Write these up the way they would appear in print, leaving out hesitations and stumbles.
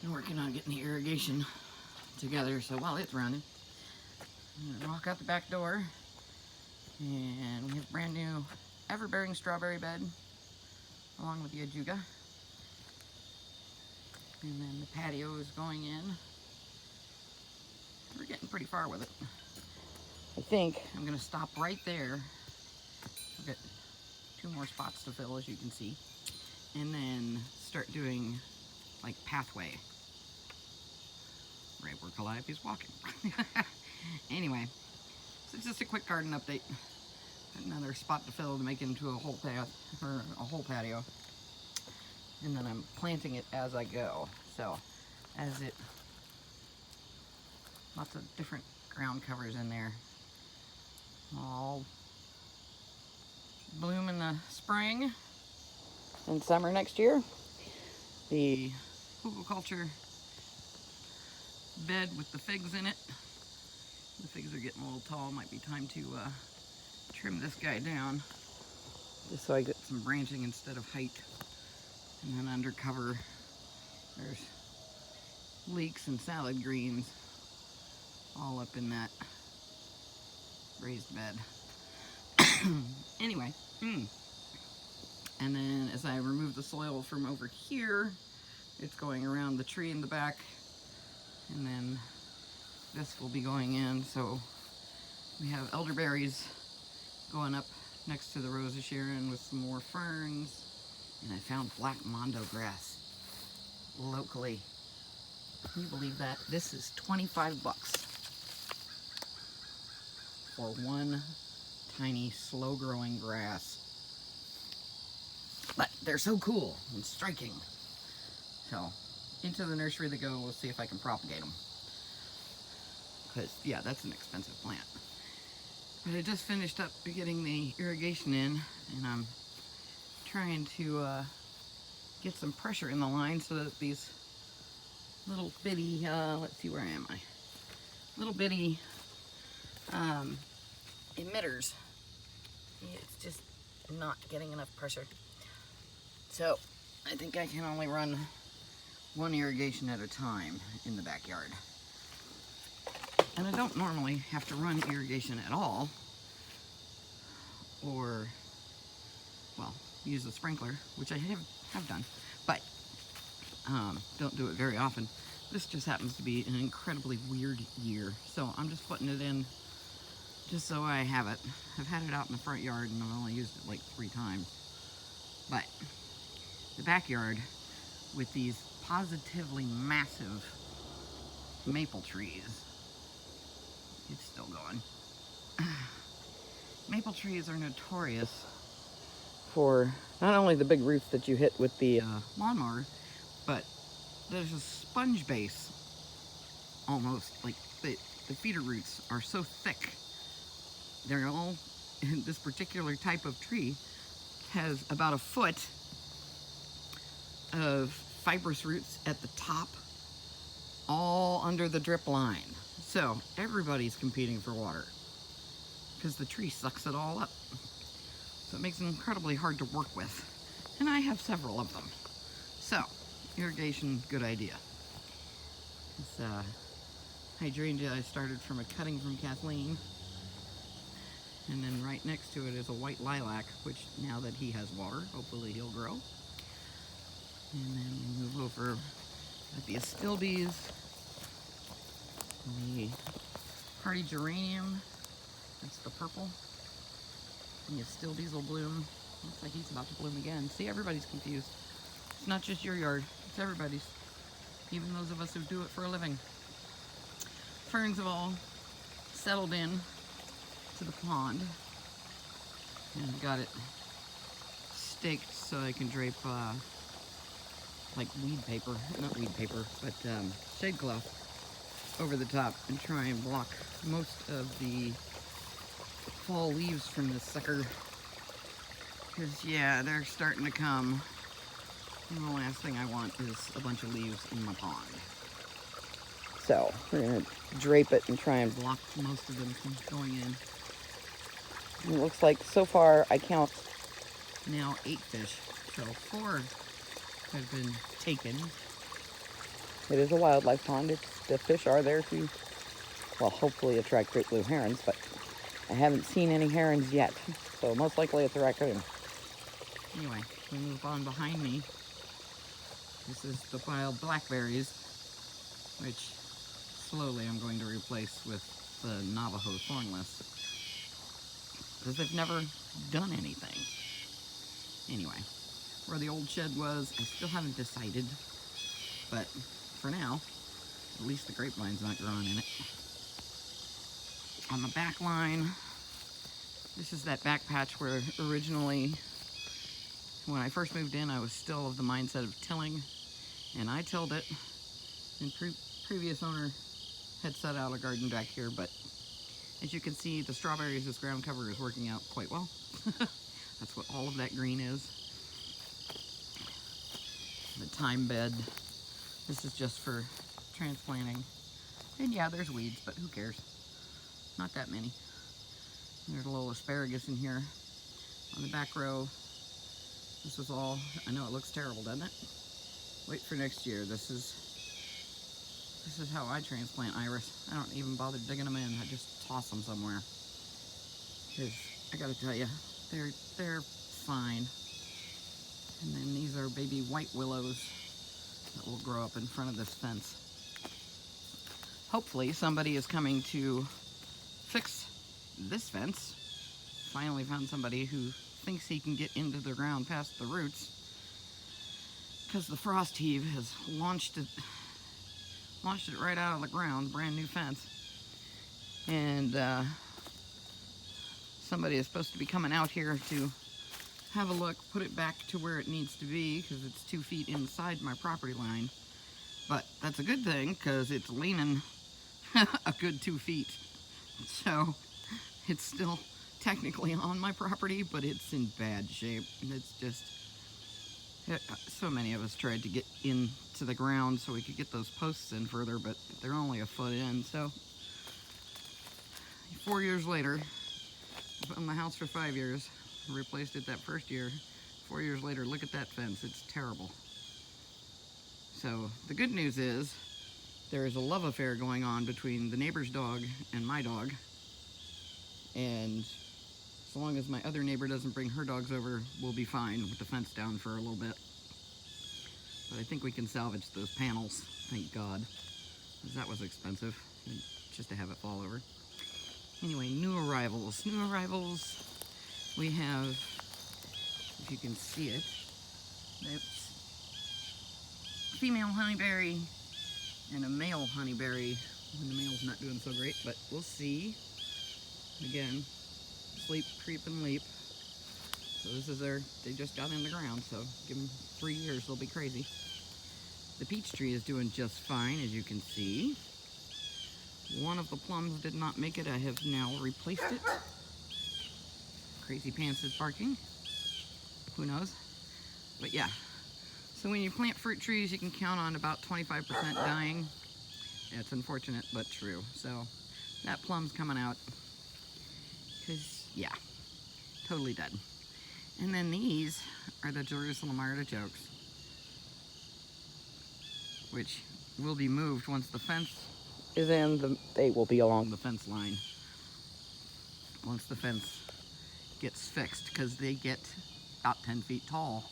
I'm working on getting the irrigation together, so while it's running, I'm gonna walk out the back door, and we have a brand new ever-bearing strawberry bed along with the ajuga. And then the patio is going in. We're getting pretty far with it. I think I'm gonna stop right there. I've got 2 more spots to fill, as you can see, and then start doing like pathway right where Calliope's walking. Anyway, so it's just a quick garden update. Another spot to fill to make into a whole path or a whole patio, and then I'm planting it as I go. So as it, lots of different ground covers in there. All bloom in the spring and summer next year. The hugelkultur bed with the figs in it. The figs are getting a little tall. Might be time to trim this guy down, just so I get some branching instead of height. And then under cover, there's leeks and salad greens all up in that raised bed. Anyway, and then as I remove the soil from over here, it's going around the tree in the back, and then this will be going in. So we have elderberries going up next to the Rose of Sharon with some more ferns, and I found black mondo grass locally. Can you believe that? This is 25 bucks for one tiny slow growing grass, but they're so cool and striking. So into the nursery they go. We'll see if I can propagate them, because yeah, that's an expensive plant. But I just finished up getting the irrigation in, and I'm trying to get some pressure in the line so that these little bitty, let's see, where am I? Little bitty emitters. It's just not getting enough pressure. So I think I can only run one irrigation at a time in the backyard. And I don't normally have to run irrigation at all, or, well, use a sprinkler, which I have done, but don't do it very often. This just happens to be an incredibly weird year, so I'm just putting it in just so I have it. I've had it out in the front yard and I've only used it like 3 times. But the backyard, with these positively massive maple trees, it's still going. Maple trees are notorious for not only the big roots that you hit with the lawnmower, but there's a sponge base almost. Like the feeder roots are so thick. They're all, this particular type of tree has about a foot of fibrous roots at the top, all under the drip line. So everybody's competing for water because the tree sucks it all up. So it makes it incredibly hard to work with. And I have several of them. So irrigation, good idea. This hydrangea I started from a cutting from Kathleen. And then right next to it is a white lilac, which now that he has water, hopefully he'll grow. And then we move over at the astilbes, the hardy geranium, that's the purple. And the astilbes will bloom. Looks like he's about to bloom again. See, everybody's confused. It's not just your yard, it's everybody's. Even those of us who do it for a living. Ferns have all settled in to the pond, and I've got it staked so I can drape like weed paper, not weed paper, but shade cloth over the top and try and block most of the fall leaves from this sucker, because yeah, they're starting to come, and the last thing I want is a bunch of leaves in my pond. So we're gonna drape it and try and block most of them from going in. And it looks like so far I count now 8 fish. So 4 have been taken, It is a wildlife pond. The fish are there to, well, hopefully attract great blue herons, but I haven't seen any herons yet, so most likely it's a raccoon. Anyway, we move on behind me. This is the wild blackberries, which slowly I'm going to replace with the Navajo thornless, because they've never done anything. Anyway, where the old shed was, I still haven't decided, but for now, at least the grapevine's not growing in it. On the back line, this is that back patch where originally, when I first moved in, I was still of the mindset of tilling, and I tilled it, and previous owner had set out a garden back here, but as you can see, the strawberries, this ground cover is working out quite well. That's what all of that green is. The thyme bed, this is just for transplanting. And yeah, there's weeds, but who cares? Not that many. There's a little asparagus in here. On the back row, this was all, I know it looks terrible, doesn't it? Wait for next year. This is how I transplant iris. I don't even bother digging them in. I just toss them somewhere. Because I gotta tell you, they're fine. And then these are baby white willows that will grow up in front of this fence. Hopefully somebody is coming to fix this fence. Finally found somebody who thinks he can get into the ground past the roots, because the frost heave has launched it right out of the ground. Brand new fence, and somebody is supposed to be coming out here to have a look, put it back to where it needs to be, because it's 2 feet inside my property line. But that's a good thing, because it's leaning a good 2 feet, so it's still technically on my property, but it's in bad shape. It's just, so many of us tried to get into the ground so we could get those posts in further, but they're only a foot in. So 4 years later, I've owned the house for 5 years, replaced it that first year. 4 years later, look at that fence. It's terrible. So the good news is there is a love affair going on between the neighbor's dog and my dog, and as long as my other neighbor doesn't bring her dogs over, we'll be fine with the fence down for a little bit. But I think we can salvage those panels, thank God, because that was expensive, just to have it fall over. Anyway, new arrivals. New arrivals, we have, if you can see it, that's female honeyberry and a male honeyberry. And the male's not doing so great, but we'll see. Again, sleep, creep, and leap. So this is they just got in the ground, so give them 3 years, they'll be crazy. The peach tree is doing just fine, as you can see. One of the plums did not make it. I have now replaced it. Crazy Pants is barking. Who knows? But yeah. So when you plant fruit trees, you can count on about 25% dying. It's unfortunate, but true. So that plum's coming out. Because, yeah, totally dead. And then these are the Jerusalem artichokes, which will be moved once the fence is in. They will be along the fence line once the fence gets fixed, because they get about 10 feet tall.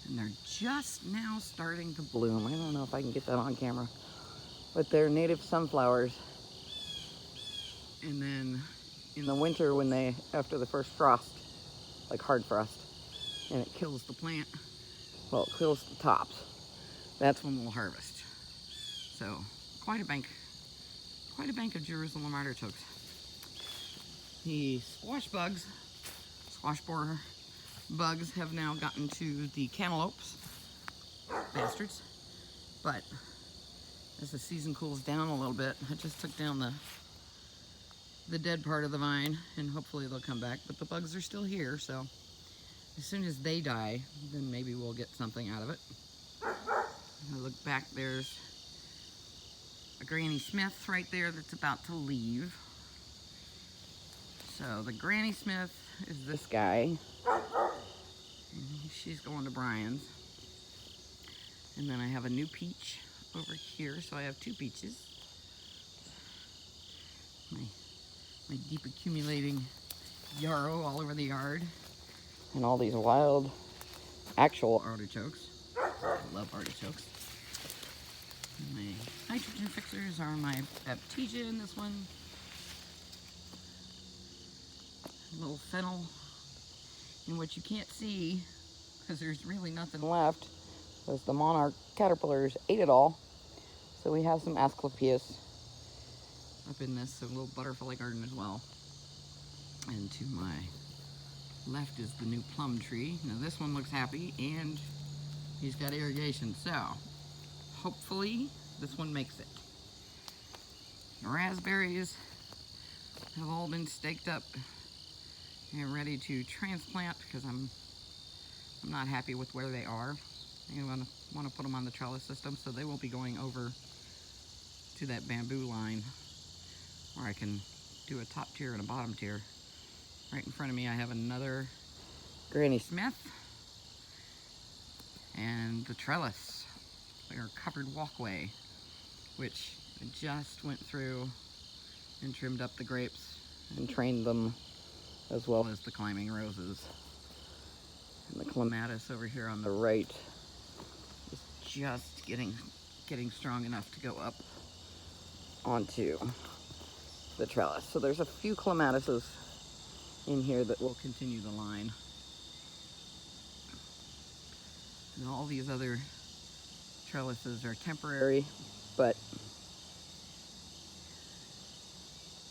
And they're just now starting to bloom. I don't know if I can get that on camera, but they're native sunflowers. And then in the winter, when after the first frost, like hard frost, and it kills the plant, well, it kills the tops, that's when we'll harvest. So quite a bank of Jerusalem artichokes. The squash borer bugs have now gotten to the cantaloupes, bastards. But as the season cools down a little bit, I just took down the dead part of the vine, and hopefully they'll come back. But the bugs are still here, so as soon as they die, then maybe we'll get something out of it. I look back, there's a Granny Smith right there that's about to leave. So the Granny Smith is this guy. She's going to Brian's. And then I have a new peach over here, so I have 2 peaches. My deep accumulating yarrow all over the yard. And all these wild, actual artichokes. I love artichokes. And my nitrogen fixers are my baptisia in this one. A little fennel. And what you can't see, because there's really nothing left, because the monarch caterpillars ate it all. So we have some asclepias up in this, so a little butterfly garden as well. And to my left is the new plum tree. Now this one looks happy, and he's got irrigation, so hopefully this one makes it. The raspberries have all been staked up and ready to transplant because I'm not happy with where they are. I want to put them on the trellis system, so they will be going over to that bamboo line where I can do a top tier and a bottom tier. Right in front of me I have another Granny Smith and the trellis, their covered walkway, which I just went through and trimmed up the grapes and trained them, as well as the climbing roses. And the clematis over here on the right is just getting strong enough to go up onto the trellis. So there's a few clematises in here that will continue the line. And all these other trellises are temporary, but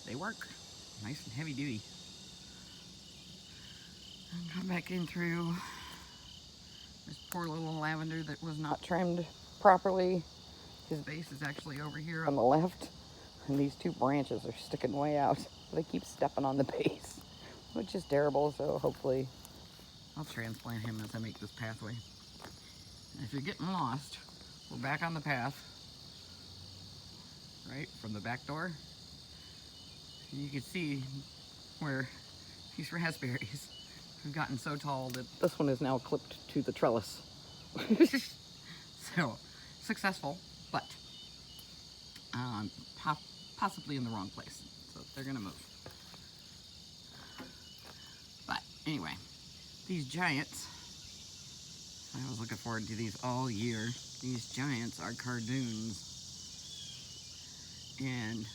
they work. Nice and heavy duty. And come back in through this poor little lavender that was not trimmed properly. His base is actually over here on the left, and these 2 branches are sticking way out. They keep stepping on the base, which is terrible, so hopefully I'll transplant him as I make this pathway. And if you're getting lost, we're back on the path, right from the back door. And you can see where these raspberries have gotten so tall that this one is now clipped to the trellis. So, successful, but possibly in the wrong place. So they're gonna move. But anyway, these giants, I was looking forward to these all year. These giants are cardoons. And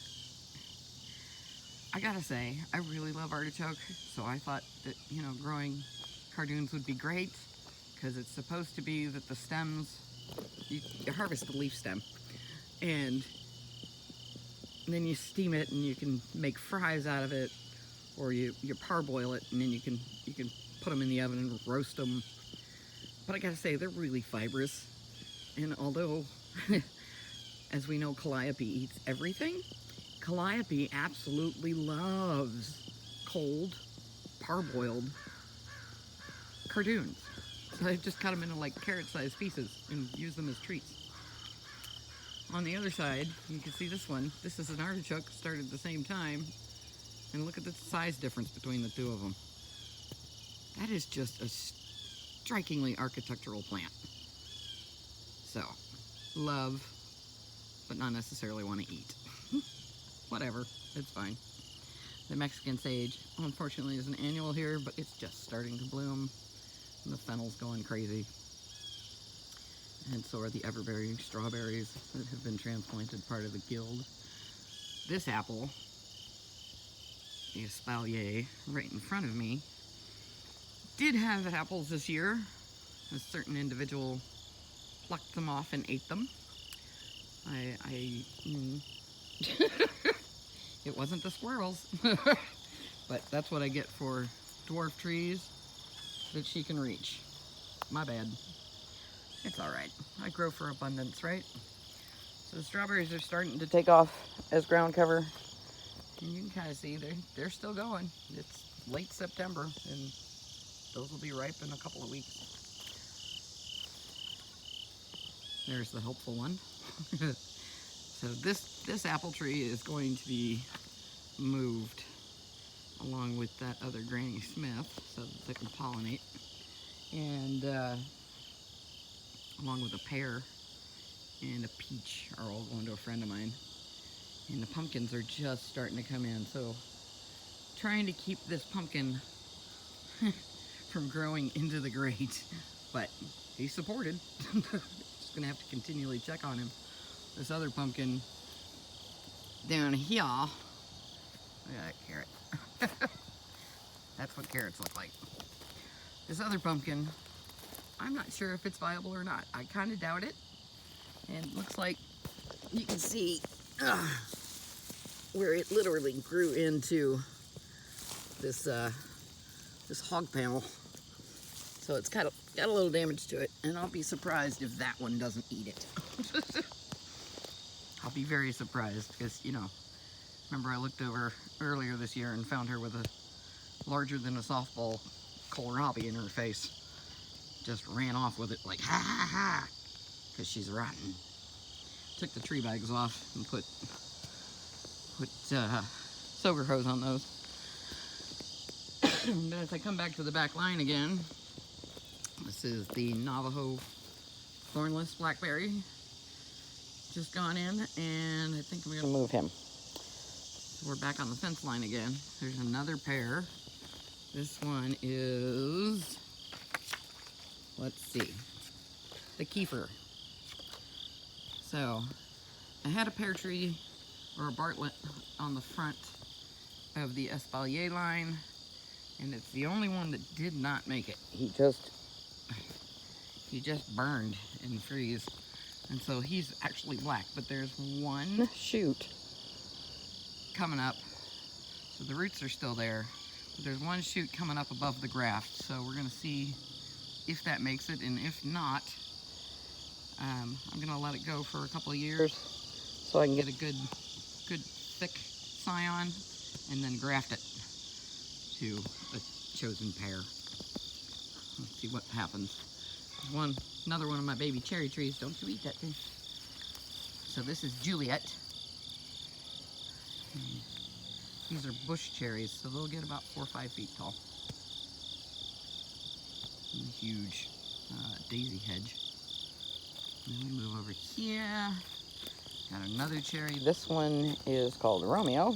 I gotta say, I really love artichoke, so I thought that, you know, growing cardoons would be great, because it's supposed to be that the stems, you harvest the leaf stem, and then you steam it and you can make fries out of it, or you parboil it and then you can put them in the oven and roast them. But I gotta say, they're really fibrous, and although as we know, calliope eats everything, calliope absolutely loves cold, parboiled cardoons. So I just cut them into like carrot-sized pieces and use them as treats. On the other side, you can see this one. This is an artichoke, started at the same time. And look at the size difference between the 2 of them. That is just a strikingly architectural plant. So, love, but not necessarily want to eat. Whatever, it's fine. The Mexican sage, unfortunately, is an annual here, but it's just starting to bloom. And the fennel's going crazy. And so are the everbearing strawberries that have been transplanted, part of the guild. This apple, the espalier, right in front of me, did have apples this year. A certain individual plucked them off and ate them. It wasn't the squirrels, but that's what I get for dwarf trees that she can reach. My bad. It's all right. I grow for abundance, right? So the strawberries are starting to take off as ground cover. And you can kind of see they're still going. It's late September, and those will be ripe in a couple of weeks. There's the helpful one. So this apple tree is going to be moved along with that other Granny Smith so that they can pollinate. And along with a pear and a peach are all going to a friend of mine. And the pumpkins are just starting to come in, so trying to keep this pumpkin from growing into the grate, but he's supported. Just gonna have to continually check on him. This other pumpkin down here, look at that carrot. That's what carrots look like. This other pumpkin, I'm not sure if it's viable or not. I kind of doubt it. And it looks like you can see where it literally grew into this this hog panel. So it's got a little damage to it, and I'll be surprised if that one doesn't eat it. I'll be very surprised because, you know, remember I looked over earlier this year and found her with a larger than a softball kohlrabi in her face. Just ran off with it like, ha ha ha, because she's rotten. Took the tree bags off and put soaker hose on those. But as I come back to the back line again, this is the Navajo thornless blackberry. Just gone in, and I think I'm gonna move him. So we're back on the fence line again. There's another pair. This one is, let's see, the Kiefer. So I had a pear tree or a Bartlett on the front of the espalier line, and it's the only one that did not make it. He just burned and freeze, and so he's actually black. But there's one shoot coming up, so the roots are still there. But there's one shoot coming up above the graft, so we're gonna see if that makes it, and if not, I'm gonna let it go for a couple of years so I can get a good thick scion, and then graft it to a chosen pair. Let's see what happens. Another one of my baby cherry trees. Don't you eat that thing. So this is Juliet. These are bush cherries, so they'll get about 4 or 5 feet tall. Huge daisy hedge. And then we move over here. Got another cherry. This one is called Romeo.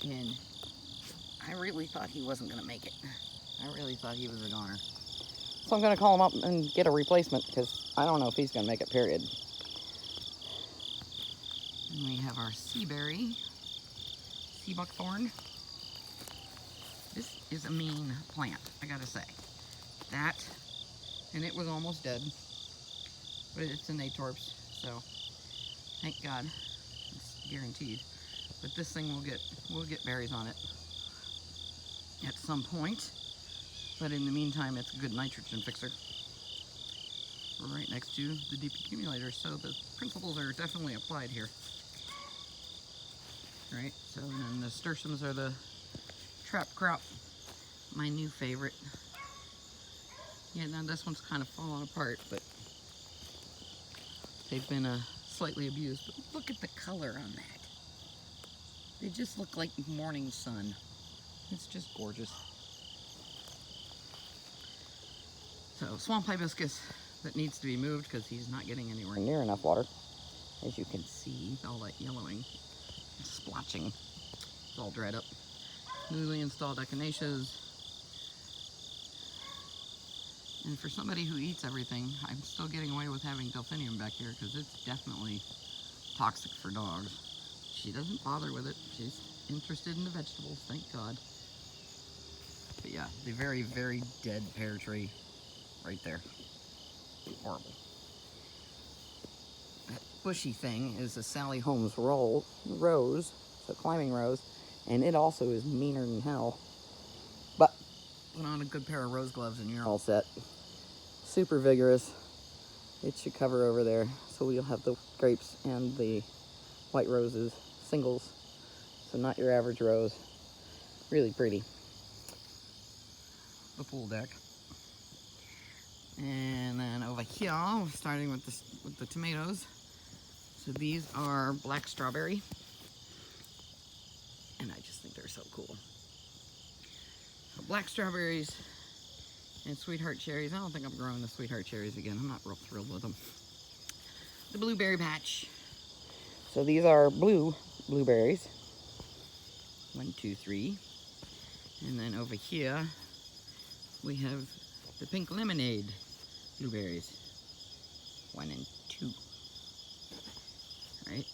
And I really thought he wasn't going to make it. I really thought he was a goner. So I'm going to call him up and get a replacement, because I don't know if he's going to make it, period. And we have our sea berry, sea buckthorn. This is a mean plant, I got to say. That, and it was almost dead, but it's an atorps, so thank God, it's guaranteed. But this thing will get berries on it at some point. But in the meantime, it's a good nitrogen fixer. We're right next to the deep accumulator, so the principles are definitely applied here. Right, so then the nasturtiums are the trap crop, my new favorite. Yeah, now this one's kind of falling apart, but they've been slightly abused. But look at the color on that. They just look like morning sun. It's just gorgeous. So swamp hibiscus that needs to be moved because he's not getting anywhere near enough water. As you can see, all that yellowing, splotching, it's all dried up. Newly installed echinaceas. And for somebody who eats everything, I'm still getting away with having delphinium back here because it's definitely toxic for dogs. She doesn't bother with it. She's interested in the vegetables, thank God. But yeah, the very, very dead pear tree right there. Horrible. That bushy thing is a Sally Holmes rose, so climbing rose, and it also is meaner than hell. But put on a good pair of rose gloves and you're all set. Super vigorous. It should cover over there, so we'll have the grapes and the white roses, singles, so not your average rose. Really pretty. The pool deck. And then over here, starting with the tomatoes. So these are black strawberry, and I just think they're so cool. So black strawberries and sweetheart cherries. I don't think I'm growing the sweetheart cherries again. I'm not real thrilled with them. the blueberry patch. So these are blue blueberries. 1, 2, 3. And then over here, we have the pink lemonade blueberries. 1 and 2. Right?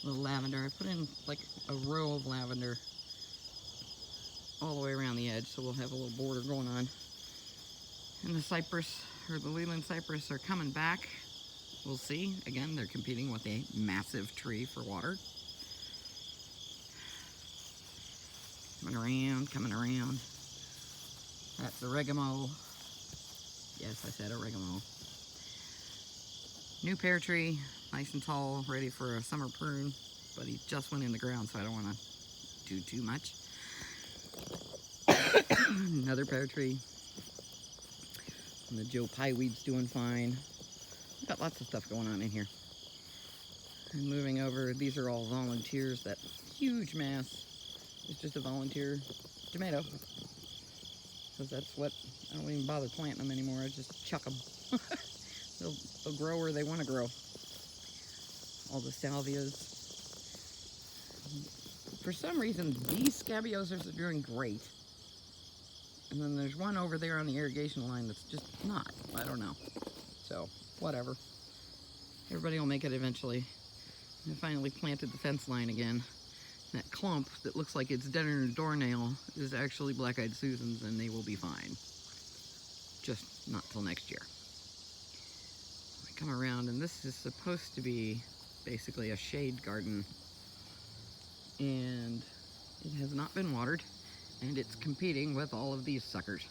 A little lavender. I put in like a row of lavender all the way around the edge, so we'll have a little border going on. And the cypress, or the Leland cypress, are coming back. We'll see. Again, they're competing with a massive tree for water. Coming around, coming around. That's oregano. Yes, I said oregano. New pear tree, nice and tall, ready for a summer prune, but he just went in the ground, so I don't want to do too much. Another pear tree. And the Joe Pye weed's doing fine. We've got lots of stuff going on in here. And moving over, these are all volunteers. That huge mass is just a volunteer tomato. Because that's what, I don't even bother planting them anymore. I just chuck them. They'll grow where they want to grow. All the salvias. For some reason, these scabiosas are doing great. And then there's one over there on the irrigation line that's just not. I don't know. So, whatever. Everybody will make it eventually. I finally planted the fence line again. That clump that looks like it's dead in a doornail is actually black-eyed Susans, and they will be fine. Just not till next year. I come around, and this is supposed to be basically a shade garden. And it has not been watered, and it's competing with all of these suckers.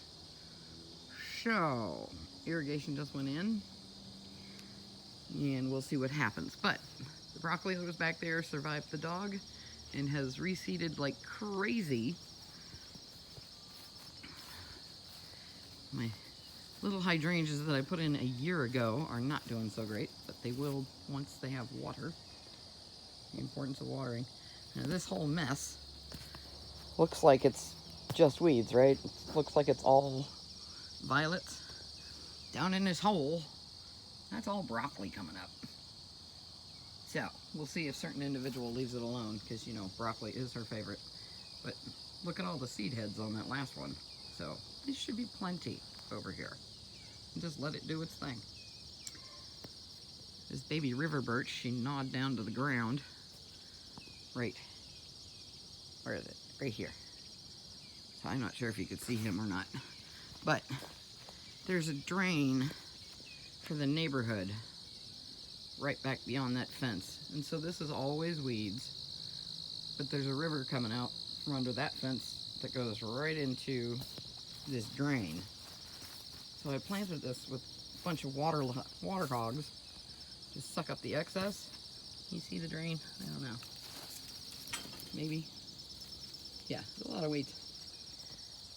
So, irrigation just went in, and we'll see what happens. But the broccoli that was back there survived the dog and has reseeded like crazy. My little hydrangeas that I put in a year ago are not doing so great, but they will once they have water. The importance of watering. Now this whole mess looks like it's just weeds, right? It looks like it's all violets. Down in this hole, that's all broccoli coming up. So, we'll see if certain individual leaves it alone, because, you know, broccoli is her favorite. But look at all the seed heads on that last one. So, there should be plenty over here. And just let it do its thing. This baby river birch, she gnawed down to the ground. Right. Where is it? Right here. So I'm not sure if you could see him or not. But there's a drain for the neighborhood right back beyond that fence. And so this is always weeds. But there's a river coming out from under that fence that goes right into this drain. So I planted this with a bunch of water hogs. Just suck up the excess. You see the drain? I don't know. Maybe. Yeah, there's a lot of weeds.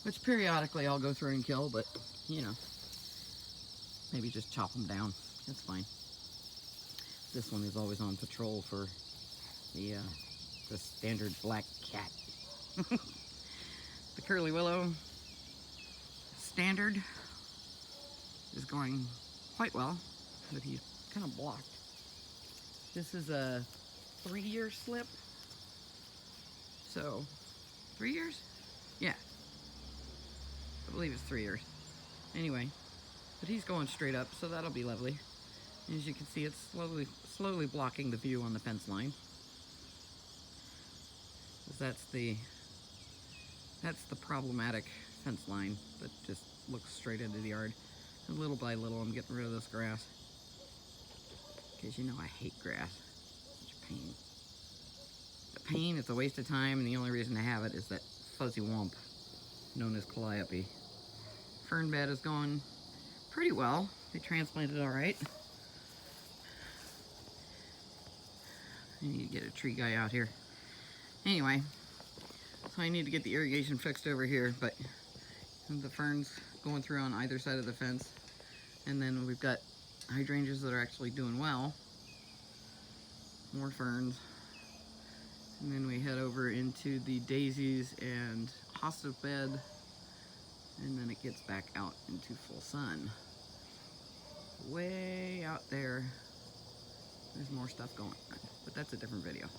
Which periodically I'll go through and kill, but, you know, maybe just chop them down. That's fine. This one is always on patrol for the standard black cat. The curly willow standard is going quite well, but he's kind of blocked. This is a 3-year slip. So, 3 years? Yeah. I believe it's 3 years. Anyway, but he's going straight up, so that'll be lovely. As you can see, it's slowly blocking the view on the fence line. That's the problematic fence line that just looks straight into the yard. And little by little, I'm getting rid of this grass. Because you know I hate grass. Such a pain. It's a pain, it's a waste of time, and the only reason to have it is that fuzzy womp known as calliope. Fern bed is going pretty well. They transplanted all right. I need to get a tree guy out here. Anyway, so I need to get the irrigation fixed over here, but the ferns going through on either side of the fence. And then we've got hydrangeas that are actually doing well. More ferns. And then we head over into the daisies and hosta bed. And then it gets back out into full sun. Way out there There's more stuff going on, but that's a different video.